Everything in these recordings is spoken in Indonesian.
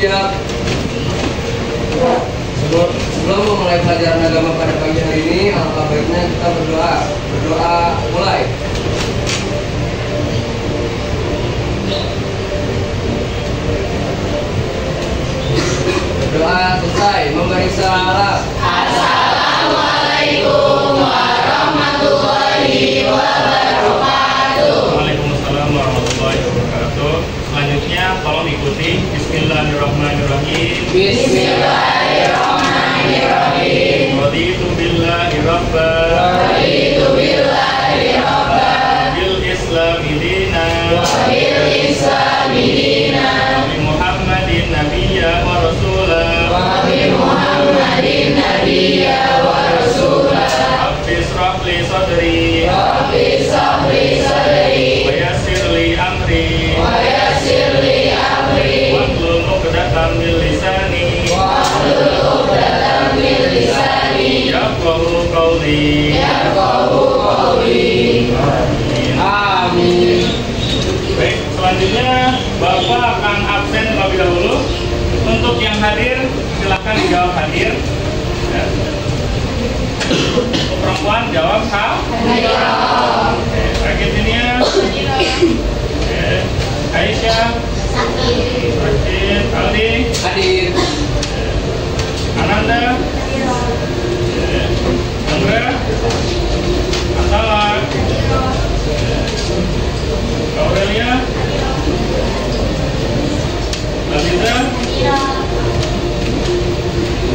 siap. Sebelum memulai pelajaran agama pada pagi hari ini, alangkah baiknya kita berdoa. Berdoa mulai. Berdoa selesai. Memberi salam. Assalamualaikum warahmatullahi wabarakatuh. Waalaikumsalam warahmatullahi wabarakatuh. Selanjutnya tolong ikuti. Bismillahirrahmanirrahim. Bismillahirrahmanirrahim. Raditu billahi rabban. Raditu billahi rabban. Bil islami dinan. Bil islami dinan. Nabi Muhammadin nabiyya wa rasulah. Nabi Muhammadin nabiyya wa rasulah. Rabbi shrah li sadri. Rabbi shrah li sadri. Wa yassir li amri. Wa yassir li amri. Wahlul 'uqdatam min lisani. Wahlul 'uqdatam min lisani. Yafqahu qawli. Yafqahu qawli. Amin. Baik, selanjutnya Bapak akan absen terlebih dahulu. Untuk yang hadir, silakan dijawab hadir. Ya. Untuk perempuan jawab Hadir. Sakit ini ya. Aisyah. Sakit. Aldi. Hadir. Ananda. Chandra. Atala. Aurelia. Aziza.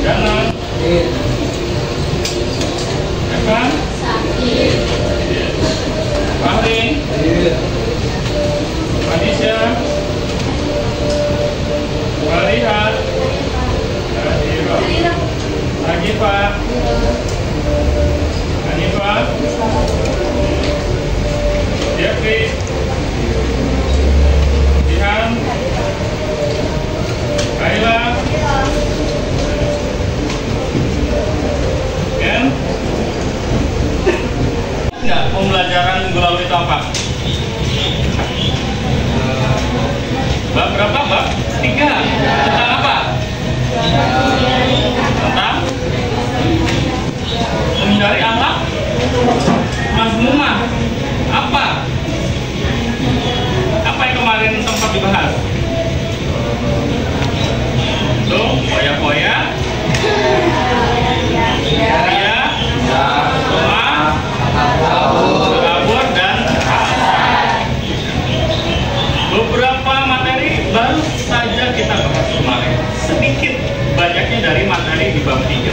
Jana. Hadir. Evan. Fahri. Hadir. Manisha. Walihat. Lagi Pak. Hanifah. Jeffrey. Jihan. Kaila. Ken. Enggak, pembelajaran minggu lalu itu apa? Bab berapa, Bab? 3. Tentang apa? Tentang menghindari akhlak mazmumah. Apa? Apa yang kemarin sempat dibahas? Tuh, poya-poya. Iya. Rumah. Kabur dan beberapa materi baru saja kita bahas kemarin. Sedikit banyaknya dari materi di bab 3.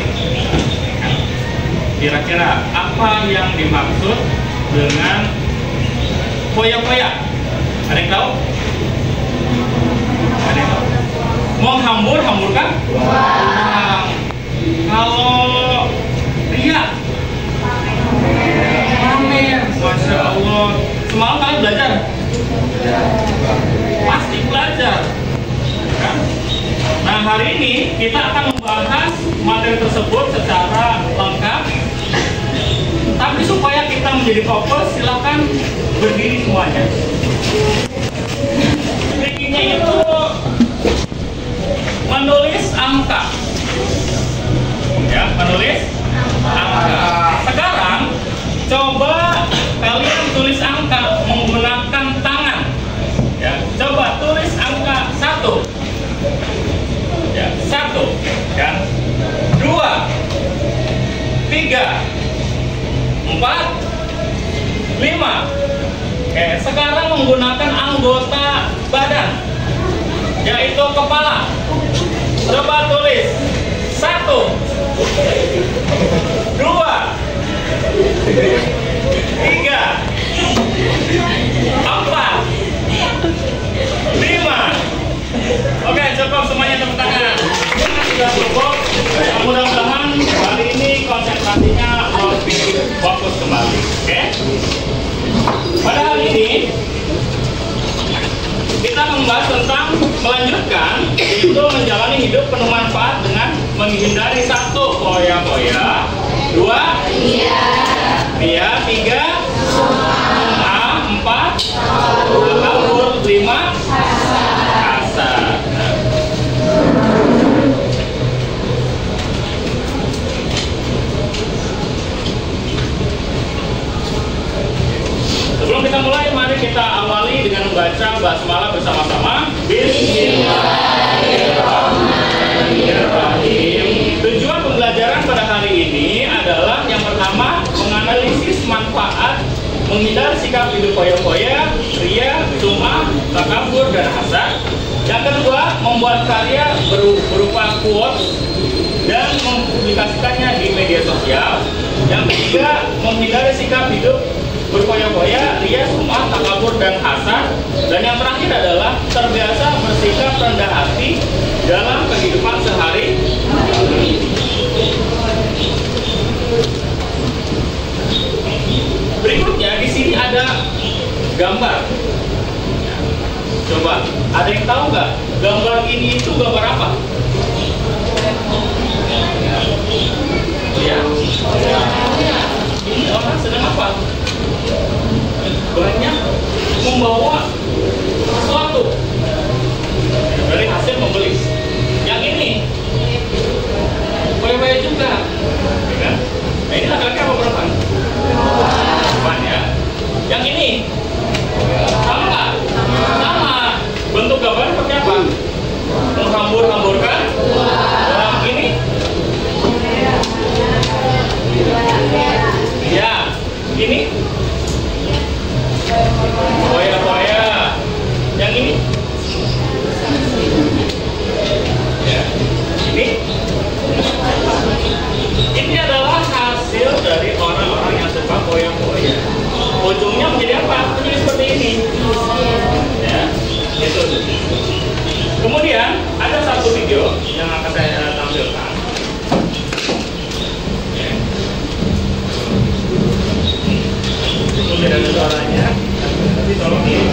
Kira-kira apa yang dimaksud dengan poya-poya? Ada yang tahu? Ada yang tahu? Menghambur, hamburkan? Wow. Kalau ria? Amin. Masya Allah. Semalam kalian belajar? Pasti belajar. Kan? Nah, hari ini kita akan membahas materi tersebut secara lengkap. Tapi supaya kita menjadi fokus, silakan berdiri semuanya. Triknya itu menulis angka. Ya, menulis angka. Sekarang coba kalian tulis angka menggunakan tangan. Ya, coba tulis angka 1. Ya, 1. Ya. 2, 3, 4, 5. Oke, sekarang menggunakan anggota badan, yaitu kepala. Coba tulis 1, 2, 3, 4, 5. Oke, cukup semuanya, tepuk tangan. Sudah cukup. Mudah-mudahan kali ini konsentrasinya lebih fokus kembali. Oke? Pada hari ini kita membahas tentang melanjutkan, itu menjalani hidup penuh manfaat dengan menghindari 1 poya-poya, 2 ria, 3 sum'ah, 4 takabur, 5 kasar. menghindari sikap hidup foya-foya, ria, sum'ah, takabur, dan hasad. Yang kedua, membuat karya berupa quotes dan mempublikasikannya di media sosial. Yang ketiga, menghindari sikap hidup berfoya-foya, ria, sum'ah, takabur, dan hasad. Dan yang terakhir adalah terbiasa bersikap rendah hati dalam kehidupan sehari-hari. Berikutnya di sini ada gambar. Coba, ada yang tahu nggak gambar ini itu gambar apa? Ya. Ini orang sedang apa? Banyak membawa sesuatu dari hasil membeli. Yang ini foya-foya juga, ya kan? Nah, ini laki-laki apa perempuan? Perempuan ya. Yang ini sama nggak? Sama. Bentuk gambar seperti apa? Menghambur-hamburkan. Yang ini? Ya. Ini? Foya-foya. Yang ini? Ya. Ini adalah hasil dari orang-orang yang suka foya-foya. Ujungnya menjadi apa? Menjadi seperti ini. Ya, itu. Kemudian ada satu video yang akan saya tampilkan. Ya. Mungkin ada suaranya, tapi tolong ini.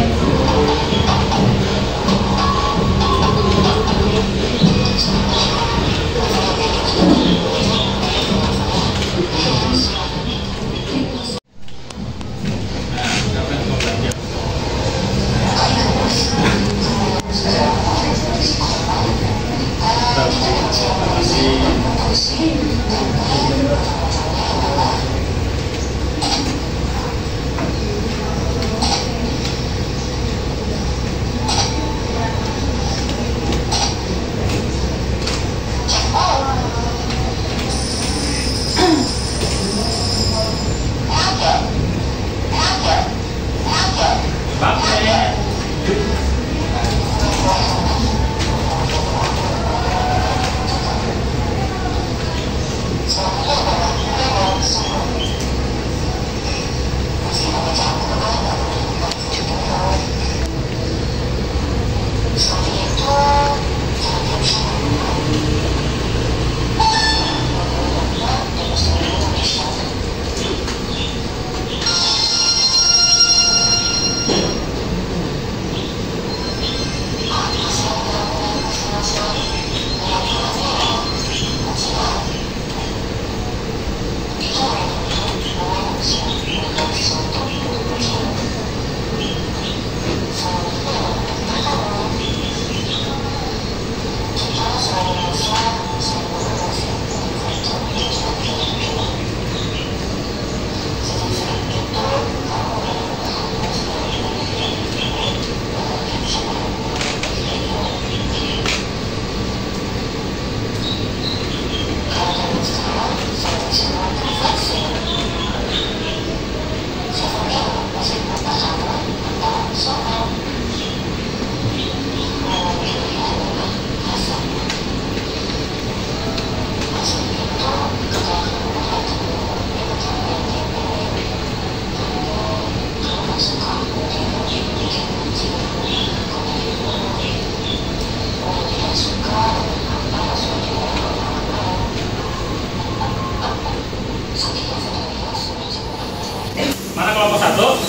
Mana kelompok satu?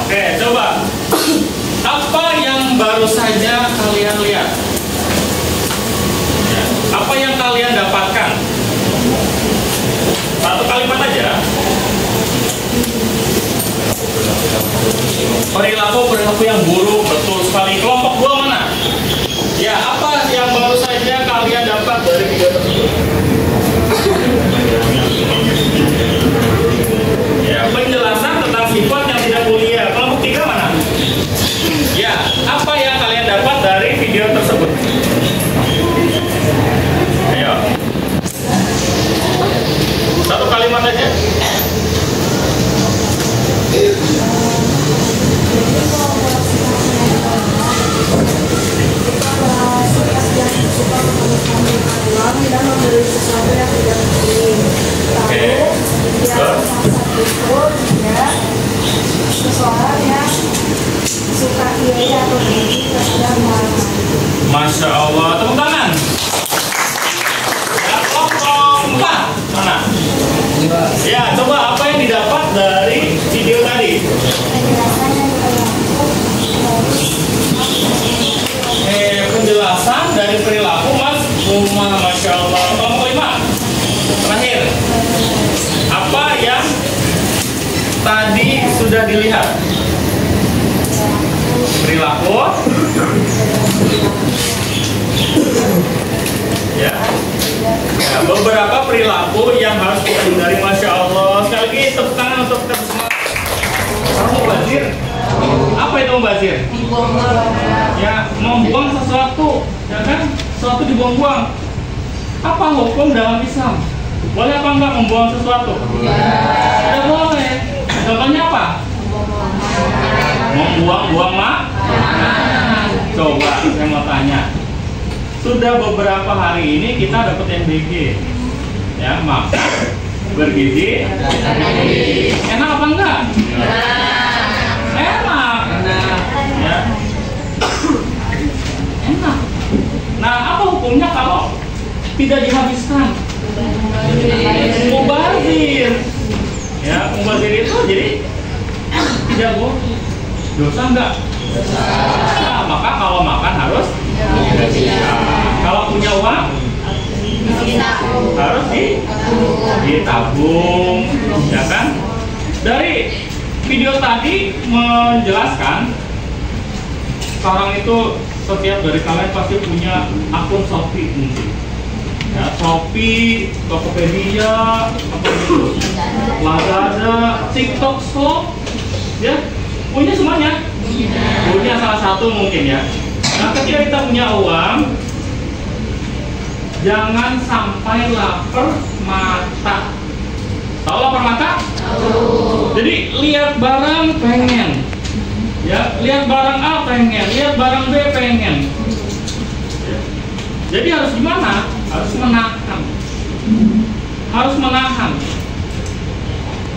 Oke, coba. Apa yang baru saja kalian lihat? Ya, apa yang kalian dapatkan? Satu kalimat aja. Perilaku yang buruk, betul sekali. Kelompok dua mana? Ya, apa yang baru saja kalian dapat dari video tersebut? Ya, penjelasan tentang sifat yang tidak mulia. Kelompok tiga mana? Ya, apa yang kalian dapat dari video tersebut? Ayo. Satu kalimat aja. itu dia seseorang yang suka iri atau benci terhadap orang lain. Masya Allah, tepuk tangan. Ya, kelompok 4 mana? Ya, coba apa yang didapat dari video tadi? Penjelasan dari perilaku Mas Uma, Masya Allah. Kelompok 5 terakhir, apa yang tadi sudah dilihat? Perilaku ya. Ya, beberapa perilaku yang harus kita hindari. Masya Allah. Sekali lagi tepuk tangan untuk kita semua. Kamu mubazir? Apa itu mubazir? Ya, membuang sesuatu, ya kan? Sesuatu dibuang-buang. Apa hukum dalam Islam? Boleh apa enggak membuang sesuatu? Tidak boleh. Contohnya apa? Membuang-buang makanan. Coba saya mau tanya. Sudah beberapa hari ini kita dapat MBG, ya, makan bergizi. Enak apa enggak? Enak. Ya. Enak. Nah, apa hukumnya kalau tidak dihabiskan? Mubazir. Ya, mubazir itu jadi tidak boleh. Dosa enggak? Nah, maka kalau makan harus kalau punya uang harus ditabung, ya kan? Dari video tadi menjelaskan, sekarang itu setiap dari kalian pasti punya akun Shopee mungkin. Ya, Shopee, Tokopedia, apa itu, Lazada, TikTok Shop, ya, punya semuanya. Punya salah satu mungkin ya. Nah, ketika kita punya uang, jangan sampai lapar mata. Tahu lapar mata? Jadi lihat barang pengen, ya, lihat barang A pengen, lihat barang B pengen. Ya. Jadi harus gimana? Harus menahan. Harus menahan.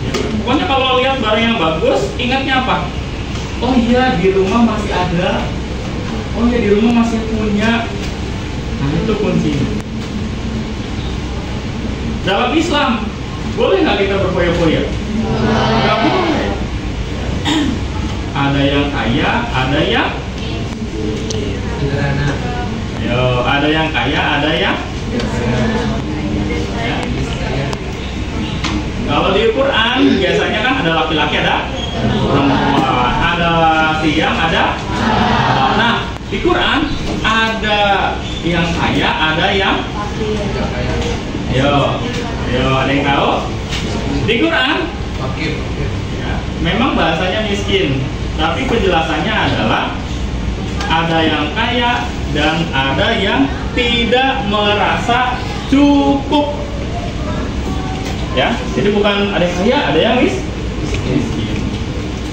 Ya. Pokoknya kalau lihat barang yang bagus, ingatnya apa? Oh iya, di rumah masih ada. Oh iya, di rumah masih punya. Nah, itu kuncinya. Dalam Islam, boleh nggak kita berfoya-foya? Nggak boleh. Ada yang kaya, ada yang sederhana. Yo, ada yang kaya, ada yang ya. Kalau di Quran biasanya kan ada laki-laki, ada perempuan, ada siang, ada. Nah, di Quran ada yang kaya, ada yang yo, ada yang tahu? Di Quran ya, memang bahasanya miskin, tapi penjelasannya adalah ada yang kaya dan ada yang tidak merasa cukup. Ya, jadi bukan ada yang kaya, ada yang miskin.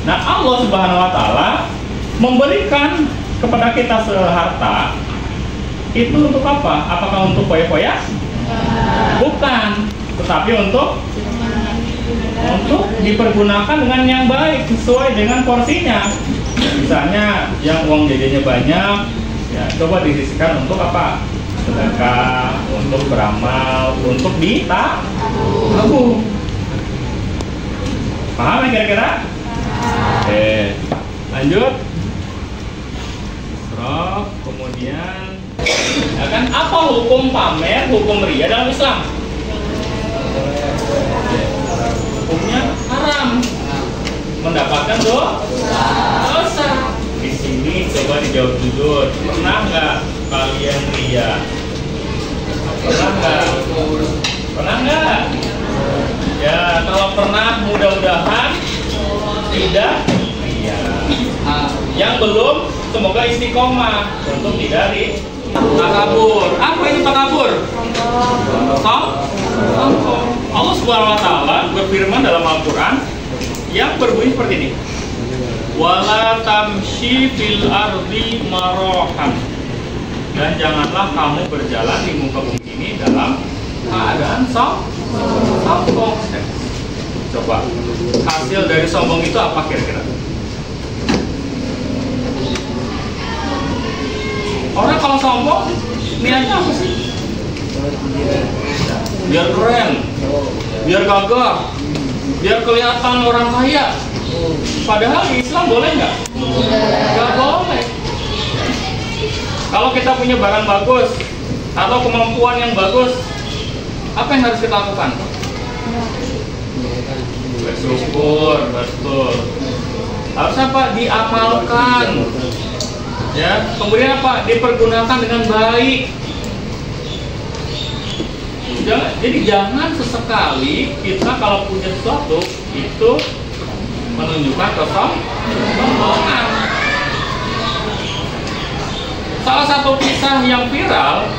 Nah, Allah Subhanahu wa Ta'ala memberikan kepada kita seharta itu untuk apa? Apakah untuk foya-foya? Bukan, tetapi untuk dipergunakan dengan yang baik sesuai dengan porsinya. Misalnya yang uang jajannya banyak, ya coba disisihkan untuk apa? Sedekah, untuk beramal, untuk ditabung. Paham ya kira-kira? Oke, lanjut. Isrof, kemudian ya kan, apa hukum pamer, hukum ria dalam Islam? Hukumnya haram, mendapatkan dosa. Di sini coba dijawab jujur, pernah nggak kalian ria? Pernah nggak? Pernah nggak? Ya, kalau pernah mudah-mudahan tidak ria. Yang belum, semoga istiqomah untuk tidak takabur. Apa itu takabur? Sombong. Allah Subhanahu wa Ta'ala berfirman dalam Al-Quran yang berbunyi seperti ini. Wala tamshi fil ardi marohan. Dan janganlah kamu berjalan di muka bumi ini dalam keadaan sombong. Coba, hasil dari sombong itu apa kira-kira? Orang kalau sombong, niatnya apa sih? Biar keren, biar gagah, biar kelihatan orang kaya. Padahal di Islam boleh nggak? Nggak boleh. Kalau kita punya barang bagus atau kemampuan yang bagus, apa yang harus kita lakukan? Bersyukur, betul. Harus apa? Diamalkan. Ya, kemudian apa? Dipergunakan dengan baik. Jadi jangan sesekali kita kalau punya sesuatu itu menunjukkan kesombongan. Salah satu kisah yang viral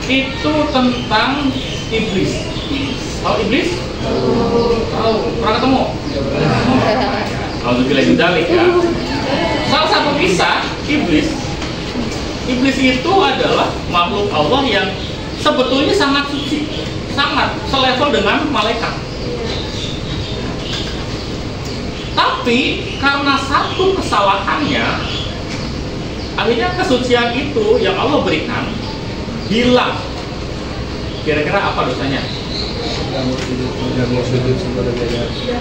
itu tentang iblis. Tahu iblis? Tahu. Pernah ketemu? Alhamdulillah dzalik ya. Salah satu kisah iblis. Iblis itu adalah makhluk Allah yang sebetulnya sangat suci, sangat selevel dengan malaikat. Tapi karena satu kesalahannya, akhirnya kesucian itu yang Allah berikan hilang. Kira-kira apa dosanya?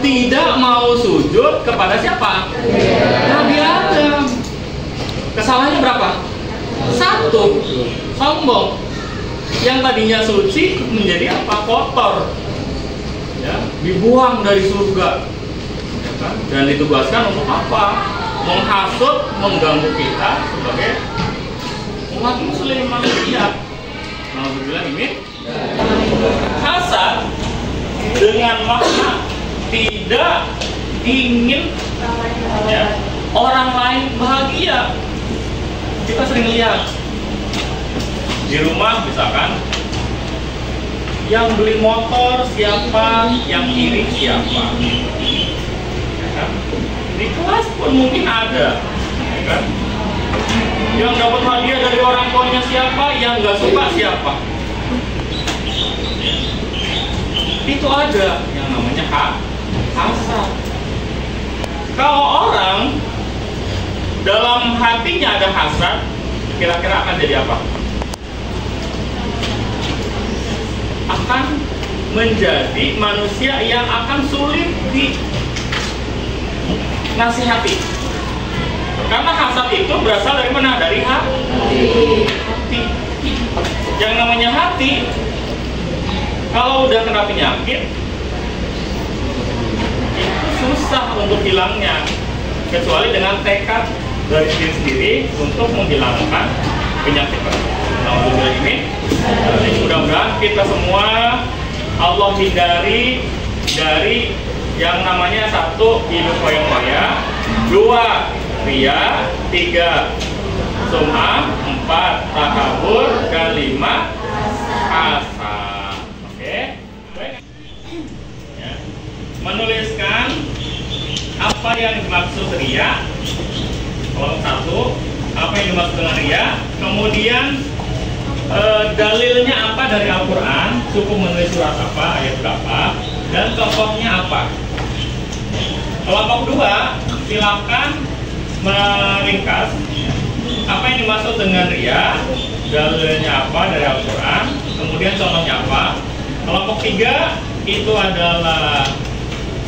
Tidak mau sujud kepada siapa? Nabi Adam. Kesalahannya berapa? Satu, sombong. Yang tadinya suci menjadi apa? Kotor. Ya, dibuang dari surga. Ya kan? Dan ditugaskan untuk apa? Menghasut, mengganggu kita sebagai umat muslim manusia. Alhamdulillah ini hasad dengan makna tidak ingin ya, orang lain bahagia. Kita sering lihat di rumah misalkan yang beli motor siapa, yang iri siapa, ya kan? Di kelas pun mungkin ada, ya kan? Yang dapat hadiah dari orang tuanya siapa, yang nggak suka siapa. Itu ada yang namanya hasad. Kalau orang dalam hatinya ada hasad, kira-kira akan jadi apa? Akan menjadi manusia yang akan sulit dinasihati. Karena hasad itu berasal dari mana? Dari hati. Yang namanya hati, kalau udah kena penyakit, itu susah untuk hilangnya, kecuali dengan tekad dari diri sendiri untuk menghilangkan penyakit tersebut. Alhamdulillah ini. Jadi mudah-mudahan kita semua Allah hindari dari yang namanya satu, hidup foya-foya, dua, ria, tiga, sum'ah, empat, takabur, dan lima, hasad. Oke? Ya. Menuliskan apa yang dimaksud ria. Kalau satu, apa yang dimaksud dengan ria. Kemudian dalilnya apa dari Al-Quran, cukup menulis surat apa, ayat berapa, dan contohnya apa. Kelompok dua, silakan meringkas apa yang dimaksud dengan ria, dalilnya apa dari Al-Quran, kemudian contohnya apa. Kelompok tiga, itu adalah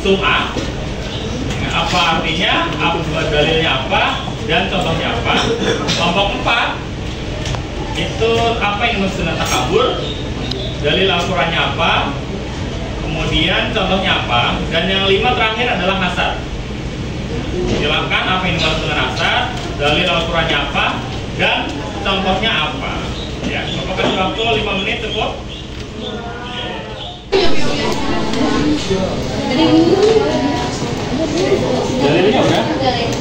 sum'ah, apa artinya, dalilnya apa, dan contohnya apa. Kelompok empat, itu apa yang dimaksud dengan takabur, dalil Al-Qurannya apa, kemudian contohnya apa, dan yang lima terakhir adalah hasad. Silakan apa yang dimaksud dengan hasad, dalil Al-Qurannya apa, dan contohnya apa. Ya, Bapak kasih waktu 5 menit cukup. Dalilnya udah?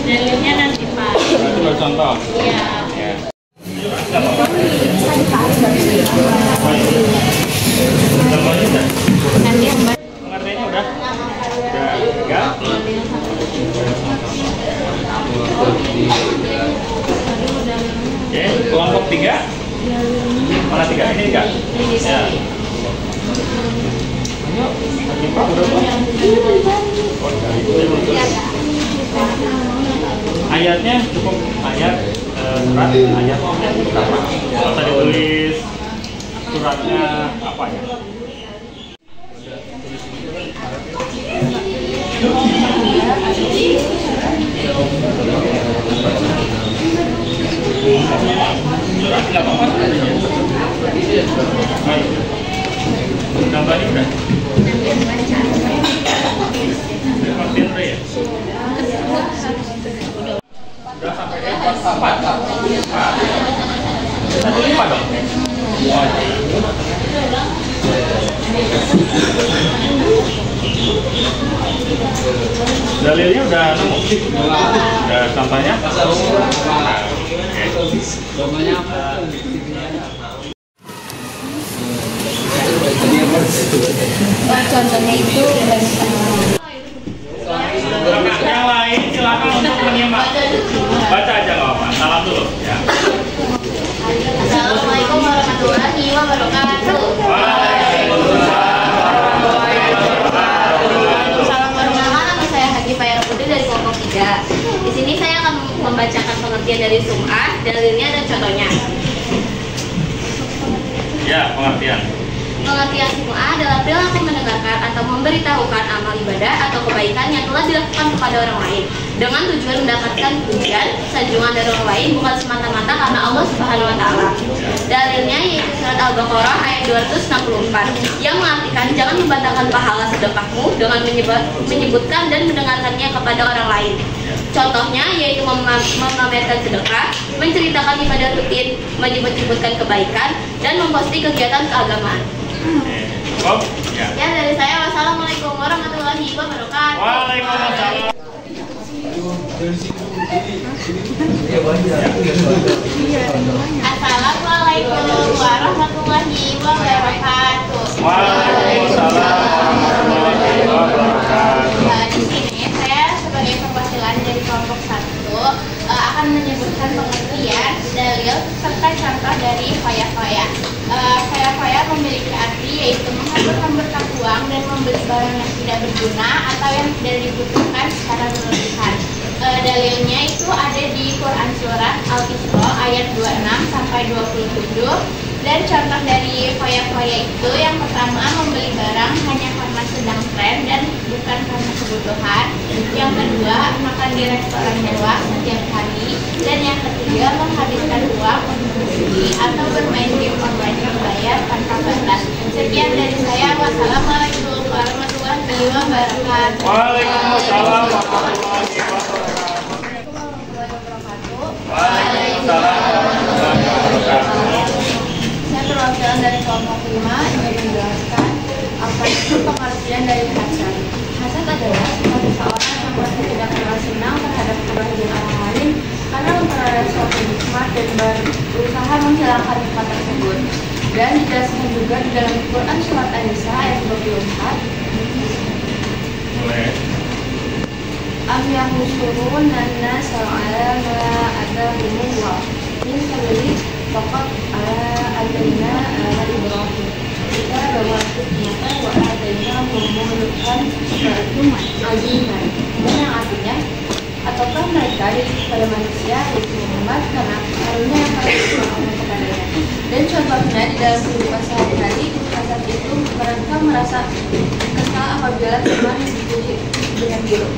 Dalilnya nanti Pak. Berarti baru contoh. Iya. Ya. Nanti yang Pengertiannya udah? Udah. Tiga. Oke, kelompok tiga. Mana tiga? Ini tiga. Ya. Ayo. Pak udah Pak? Ayatnya cukup ayat surat ayat berapa? Kalau tadi tulis suratnya apa ya? Surat nggak apa-apa. Gambarnya udah. Ya? Udah sampai empat. Satu lima dong. Dalilnya udah nemu. Udah contohnya. Contohnya apa? Contohnya itu Yang lain silakan untuk menyimak. Baca aja nggak apa-apa. Salam dulu ya. Assalamualaikum warahmatullahi wabarakatuh. Salam perkenalkan, nama saya Haji Fayar Putri dari kelompok 3. Di sini saya akan membacakan pengertian dari sum'ah, dalilnya dan contohnya. Ya, pengertian. Pengertian sum'ah adalah perilaku mendengarkan atau memberitahukan amal ibadah atau kebaikan yang telah dilakukan kepada orang lain dengan tujuan mendapatkan pujian, sanjungan dari orang lain, bukan semata-mata karena Allah Subhanahu wa Ta'ala. Dalilnya yaitu surat Al-Baqarah ayat 264 yang mengartikan jangan membatalkan pahala sedekahmu dengan menyebutkan dan mendengarkannya kepada orang lain. Contohnya yaitu memamerkan sedekah, menceritakan ibadah rutin, menyebut-nyebutkan kebaikan, dan memposting kegiatan keagamaan. Ya, dari saya, wassalamualaikum warahmatullahi wabarakatuh. Waalaikumsalam. Assalamualaikum warahmatullahi wabarakatuh. Waalaikumsalam warahmatullahi wabarakatuh. Di sini saya sebagai perwakilan dari kelompok 1 akan menyebutkan pengertian, dalil, serta contoh dari faya-faya. Faya-faya memiliki arti yaitu menghambur-hamburkan uang dan membeli barang yang tidak berguna atau yang tidak dibutuhkan secara berlebihan. Dalilnya itu ada di Quran Surat Al-Isra ayat 26 sampai 27. Dan contoh dari faya-faya itu yang pertama membeli barang hanya karena sedang tren dan bukan karena kebutuhan. Yang kedua makan di restoran mewah setiap hari. Dan yang ketiga menghabiskan uang untuk berjudi atau bermain game online berbayar tanpa batas. Sekian dari saya. Wassalamualaikum warahmatullahi wabarakatuh. Waalaikumsalam warahmatullahi wabarakatuh. Waalaikumsalam warahmatullahi wabarakatuh. Saya perwakilan dari kelompok 5 ingin menjelaskan apa itu pengertian dari hasad. Hasad adalah sifat seseorang yang merasa tidak pernah senang terhadap kebahagiaan orang lain karena memperoleh suatu nikmat dan berusaha menghilangkan nikmat tersebut. Dan dijelaskan juga di dalam Quran Surat An-Nisa ayat 24. Am yahsurun an-nas ala ma atahumullah min qabli faqad ataina ala Ibrahim kita bawa ternyata wa ataina mulkan aziman. Yang artinya ataukah mereka kepada manusia yaitu Muhammad karena karunia yang paling diperoleh kepadanya. Dan contohnya di dalam kehidupan sehari-hari, hasad itu mereka merasa kesal apabila teman dipuji dengan buruk.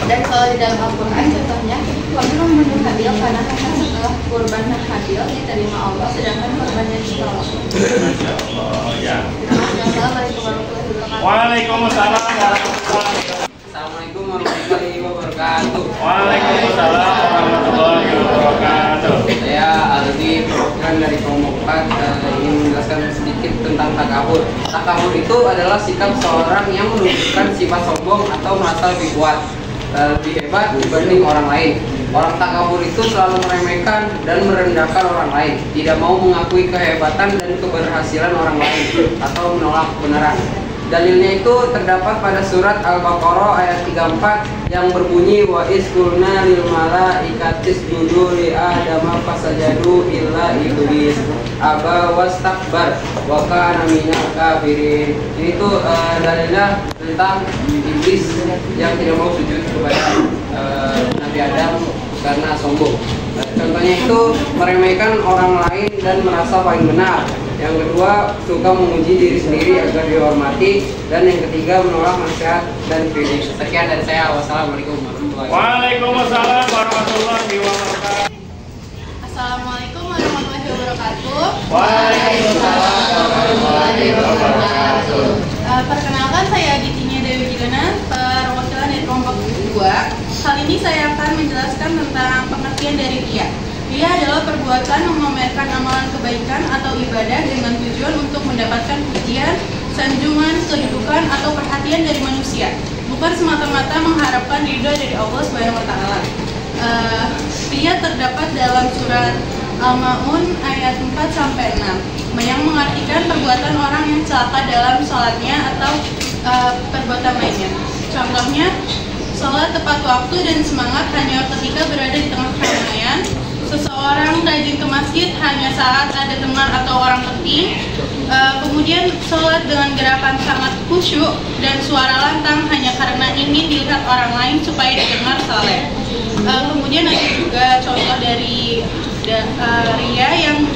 Dan kalau di dalam Al-Quran contohnya, kami membunuh Habil karena hasad setelah kurban Habil diterima Allah, sedangkan kurbannya ditolak. Masya Allah, ya. Assalamualaikum warahmatullahi wabarakatuh. Waalaikumsalam warahmatullahi wabarakatuh. Assalamualaikum warahmatullahi wabarakatuh. Waalaikumsalam warahmatullahi wabarakatuh. Saya Aldi, perwakilan dari kelompok 4, ingin menjelaskan sedikit tentang takabur. Takabur itu adalah sikap seorang yang menunjukkan sifat sombong atau merasa lebih kuat, lebih hebat dibanding orang lain. Orang takabur itu selalu meremehkan dan merendahkan orang lain, tidak mau mengakui kehebatan dan keberhasilan orang lain atau menolak kebenaran. Dalilnya itu terdapat pada surat Al-Baqarah ayat 34 yang berbunyi wa iz qulna lil malaikati isjudu li adama fasajadu illa iblis aba wastakbar wa kana minal kafirin. Ini tuh dalilnya tentang iblis yang tidak mau sujud kepada Nabi Adam karena sombong. Contohnya itu meremehkan orang lain dan merasa paling benar. Yang kedua, suka memuji diri sendiri agar dihormati. Dan yang ketiga, menolak nasihat dan kritik. Sekian dari saya. Wassalamualaikum warahmatullahi wabarakatuh. Waalaikumsalam warahmatullahi wabarakatuh. Assalamualaikum warahmatullahi wabarakatuh. Waalaikumsalam warahmatullahi wabarakatuh. Perkenalkan, saya Aditinya Dewi Gilana, perwakilan dari kelompok 2. Kali ini saya akan menjelaskan tentang pengertian dari riya. Riya adalah perbuatan memamerkan amalan kebaikan atau ibadah dengan tujuan untuk mendapatkan pujian, sanjungan, kedudukan, atau perhatian dari manusia, bukan semata-mata mengharapkan ridho dari Allah SWT. Riya terdapat dalam surat Al-Ma'un ayat 4-6 yang mengartikan perbuatan orang yang celaka dalam sholatnya atau perbuatan lainnya. Contohnya, sholat tepat waktu dan semangat hanya ketika berada di tengah keramaian. Seseorang rajin ke masjid hanya saat ada teman atau orang penting. Kemudian sholat dengan gerakan sangat khusyuk dan suara lantang hanya karena ingin dilihat orang lain supaya didengar saleh. Kemudian ada juga contoh dari riya yang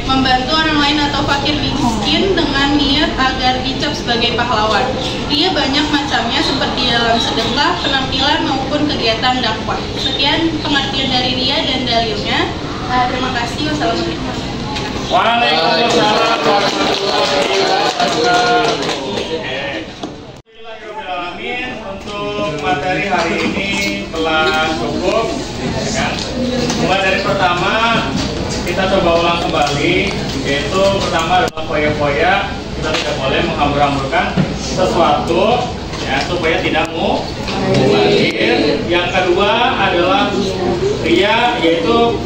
membantu orang lain atau fakir miskin dengan niat agar dicap sebagai pahlawan. Riya banyak macamnya seperti dalam sedekah, penampilan maupun kegiatan dakwah. Sekian pengertian dari riya dan dalilnya. Terima kasih. Wassalamualaikum. Waalaikumsalam warahmatullahi wabarakatuh. Bismillahirrahmanirrahim. Untuk materi hari ini telah cukup, ya kan? Mulai dari pertama kita coba ulang kembali, yaitu pertama adalah foya-foya. Kita tidak boleh menghambur-hamburkan sesuatu ya, supaya tidak mubazir. Yang kedua adalah riya, yaitu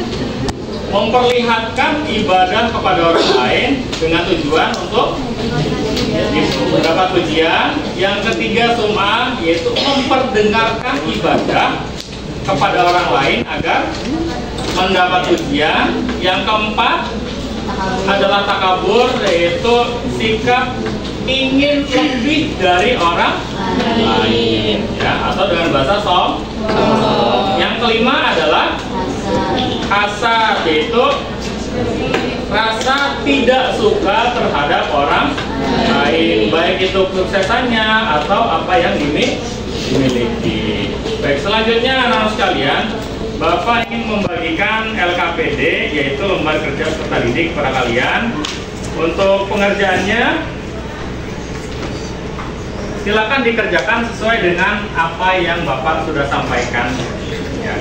memperlihatkan ibadah kepada orang lain dengan tujuan untuk mendapat pujian. Yang ketiga sum'ah, yaitu memperdengarkan ibadah kepada orang lain agar mendapat pujian. Yang keempat adalah takabur, yaitu sikap ingin lebih dari orang lain ya, atau dengan bahasa sombong. Yang kelima adalah hasad, yaitu rasa tidak suka terhadap orang lain, baik itu kesuksesannya atau apa yang dimiliki. Baik, selanjutnya anak-anak sekalian, Bapak ingin membagikan LKPD, yaitu lembar kerja peserta didik kepada kalian. Untuk pengerjaannya, silakan dikerjakan sesuai dengan apa yang Bapak sudah sampaikan. Ya.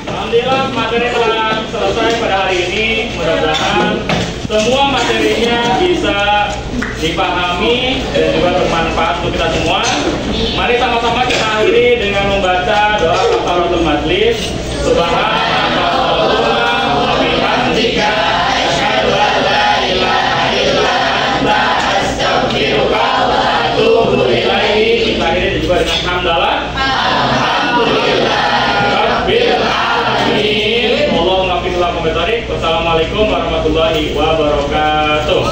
Alhamdulillah, materi telah selesai pada hari ini. Mudah-mudahan semua materinya bisa dipahami dan juga bermanfaat untuk kita semua. Mari sama-sama kita akhiri dengan membaca doa kafaratul majlis. Subhanallah wa bihamdika asyhadu an la ilaha illa anta astaghfiruka wa atubu ilaik. Kita akhiri juga dengan hamdalah. Alhamdulillah rabbil alamin. Wassalamualaikum warahmatullahi wabarakatuh.